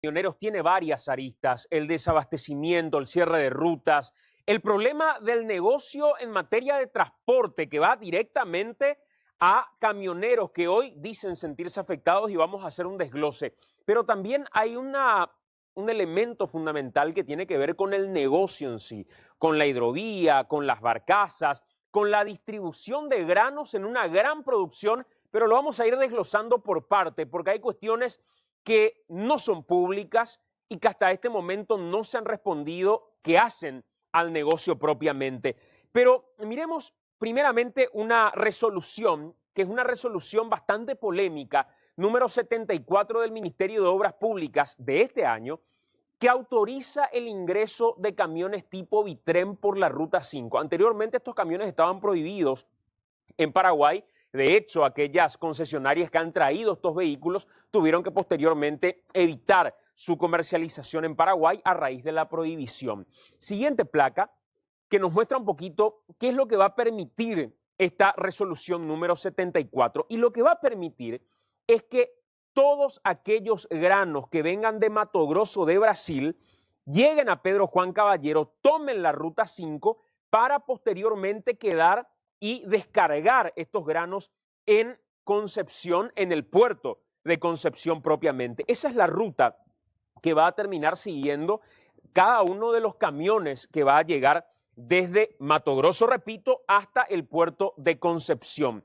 camioneros tiene varias aristas: el desabastecimiento, el cierre de rutas, el problema del negocio en materia de transporte que va directamente a camioneros que hoy dicen sentirse afectados, y vamos a hacer un desglose. Pero también hay un elemento fundamental que tiene que ver con el negocio en sí, con la hidrovía, con las barcazas, con la distribución de granos en una gran producción, pero lo vamos a ir desglosando por parte, porque hay cuestiones que no son públicas y que hasta este momento no se han respondido, que hacen al negocio propiamente. Pero miremos primeramente una resolución, que es una resolución bastante polémica, número 74 del Ministerio de Obras Públicas de este año, que autoriza el ingreso de camiones tipo Bitren por la Ruta 5. Anteriormente estos camiones estaban prohibidos en Paraguay. De hecho, aquellas concesionarias que han traído estos vehículos tuvieron que posteriormente evitar su comercialización en Paraguay a raíz de la prohibición. Siguiente placa, que nos muestra un poquito qué es lo que va a permitir esta resolución número 74. Y lo que va a permitir es que todos aquellos granos que vengan de Mato Grosso de Brasil lleguen a Pedro Juan Caballero, tomen la Ruta 5 para posteriormente quedar y descargar estos granos en Concepción, en el puerto de Concepción propiamente. Esa es la ruta que va a terminar siguiendo cada uno de los camiones que va a llegar desde Mato Grosso, repito, hasta el puerto de Concepción.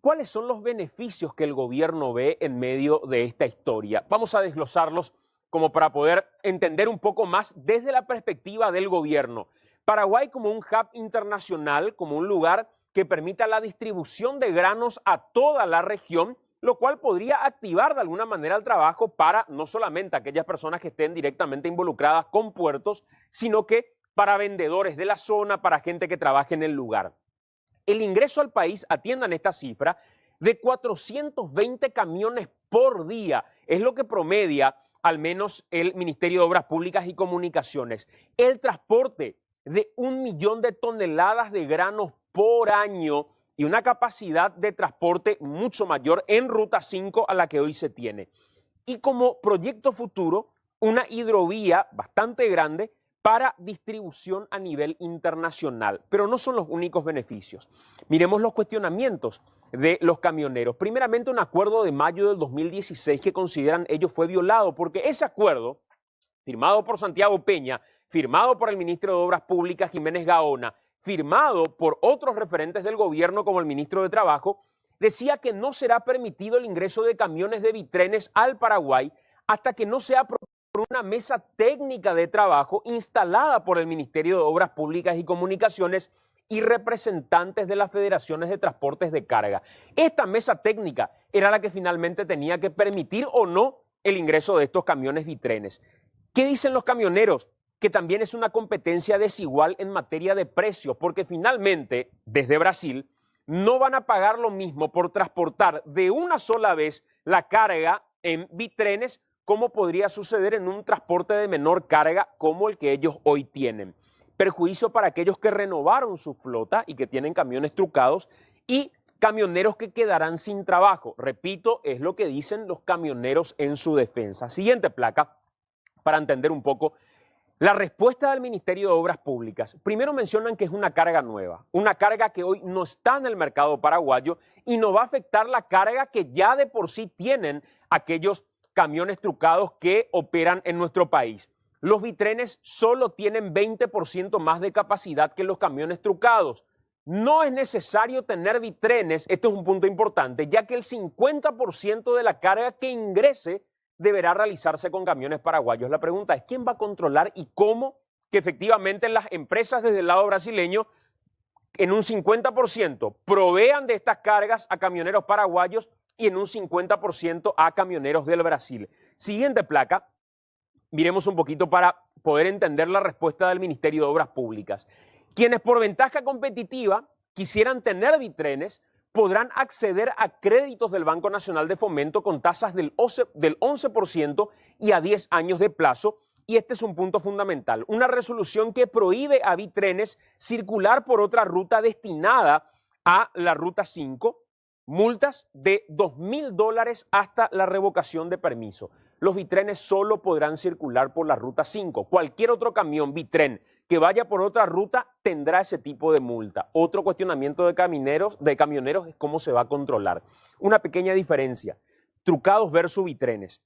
¿Cuáles son los beneficios que el gobierno ve en medio de esta historia? Vamos a desglosarlos como para poder entender un poco más desde la perspectiva del gobierno. Paraguay como un hub internacional, como un lugar que permita la distribución de granos a toda la región, lo cual podría activar de alguna manera el trabajo para no solamente aquellas personas que estén directamente involucradas con puertos, sino que para vendedores de la zona, para gente que trabaje en el lugar. El ingreso al país, atiendan esta cifra, de 420 camiones por día, es lo que promedia al menos el Ministerio de Obras Públicas y Comunicaciones. El transporte de 1 millón de toneladas de granos por año y una capacidad de transporte mucho mayor en Ruta 5 a la que hoy se tiene. Y como proyecto futuro, una hidrovía bastante grande para distribución a nivel internacional. Pero no son los únicos beneficios. Miremos los cuestionamientos de los camioneros. Primeramente, un acuerdo de mayo del 2016 que consideran ellos fue violado, porque ese acuerdo, firmado por Santiago Peña, firmado por el ministro de Obras Públicas, Jiménez Gaona, firmado por otros referentes del gobierno como el ministro de Trabajo, decía que no será permitido el ingreso de camiones de Bitrenes al Paraguay hasta que no sea por una mesa técnica de trabajo instalada por el Ministerio de Obras Públicas y Comunicaciones y representantes de las federaciones de transportes de carga. Esta mesa técnica era la que finalmente tenía que permitir o no el ingreso de estos camiones Bitrenes. ¿Qué dicen los camioneros? Que también es una competencia desigual en materia de precios, porque finalmente, desde Brasil, no van a pagar lo mismo por transportar de una sola vez la carga en Bitrenes como podría suceder en un transporte de menor carga como el que ellos hoy tienen. Perjuicio para aquellos que renovaron su flota y que tienen camiones trucados y camioneros que quedarán sin trabajo. Repito, es lo que dicen los camioneros en su defensa. Siguiente placa, para entender un poco la respuesta del Ministerio de Obras Públicas. Primero mencionan que es una carga nueva, una carga que hoy no está en el mercado paraguayo y no va a afectar la carga que ya de por sí tienen aquellos camiones trucados que operan en nuestro país. Los Bitrenes solo tienen 20% más de capacidad que los camiones trucados. No es necesario tener Bitrenes, esto es un punto importante, ya que el 50% de la carga que ingrese deberá realizarse con camiones paraguayos. La pregunta es, ¿quién va a controlar y cómo que efectivamente las empresas desde el lado brasileño en un 50% provean de estas cargas a camioneros paraguayos y en un 50% a camioneros del Brasil? Siguiente placa, miremos un poquito para poder entender la respuesta del Ministerio de Obras Públicas. Quienes por ventaja competitiva quisieran tener Bitrenes podrán acceder a créditos del Banco Nacional de Fomento con tasas del 11% y a 10 años de plazo. Y este es un punto fundamental, una resolución que prohíbe a Bitrenes circular por otra ruta destinada a la Ruta 5, multas de $2.000 hasta la revocación de permiso. los bitrenes solo podrán circular por la ruta 5. Cualquier otro camión bitren que vaya por otra ruta tendrá ese tipo de multa. Otro cuestionamiento de camioneros es cómo se va a controlar. Una pequeña diferencia, trucados versus bitrenes.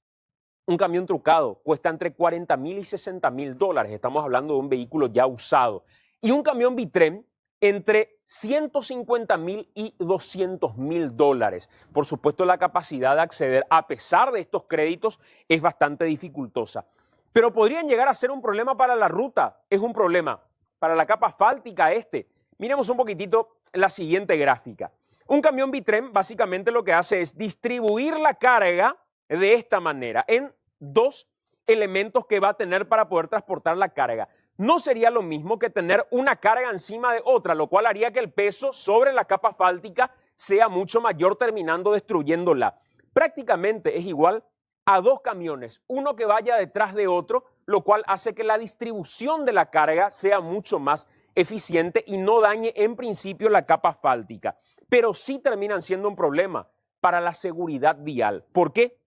Un camión trucado cuesta entre 40.000 y 60.000 dólares, estamos hablando de un vehículo ya usado. Y un camión bitren entre 150.000 y 200.000 dólares. Por supuesto, la capacidad de acceder, a pesar de estos créditos, es bastante dificultosa. Pero podrían llegar a ser un problema para la ruta, es un problema para la capa asfáltica este. Miremos un poquitito la siguiente gráfica. Un camión bitren básicamente lo que hace es distribuir la carga de esta manera en dos elementos que va a tener para poder transportar la carga. No sería lo mismo que tener una carga encima de otra, lo cual haría que el peso sobre la capa asfáltica sea mucho mayor, terminando destruyéndola. Prácticamente es igual a dos camiones, uno que vaya detrás de otro, lo cual hace que la distribución de la carga sea mucho más eficiente y no dañe en principio la capa asfáltica. Pero sí terminan siendo un problema para la seguridad vial. ¿Por qué?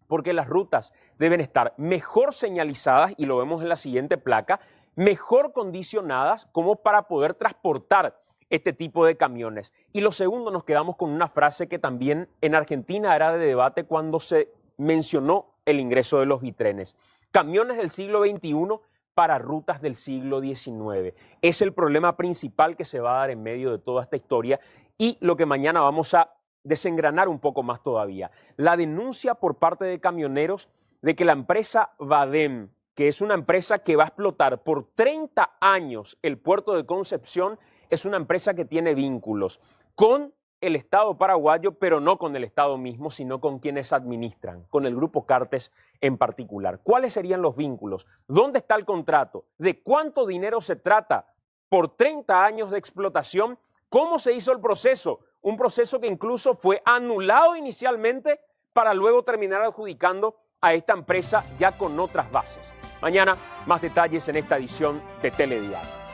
Porque las rutas deben estar mejor señalizadas, y lo vemos en la siguiente placa, mejor condicionadas como para poder transportar este tipo de camiones. Y lo segundo, nos quedamos con una frase que también en Argentina era de debate cuando se mencionó el ingreso de los bitrenes. Camiones del siglo XXI para rutas del siglo XIX. Es el problema principal que se va a dar en medio de toda esta historia y lo que mañana vamos a desengranar un poco más todavía. La denuncia por parte de camioneros de que la empresa Vadem, que es una empresa que va a explotar por 30 años el puerto de Concepción, es una empresa que tiene vínculos con el Estado paraguayo, pero no con el Estado mismo, sino con quienes administran, con el Grupo Cartes en particular. ¿Cuáles serían los vínculos? ¿Dónde está el contrato? ¿De cuánto dinero se trata por 30 años de explotación? ¿Cómo se hizo el proceso? Un proceso que incluso fue anulado inicialmente para luego terminar adjudicando a esta empresa ya con otras bases. Mañana, más detalles en esta edición de Telediario.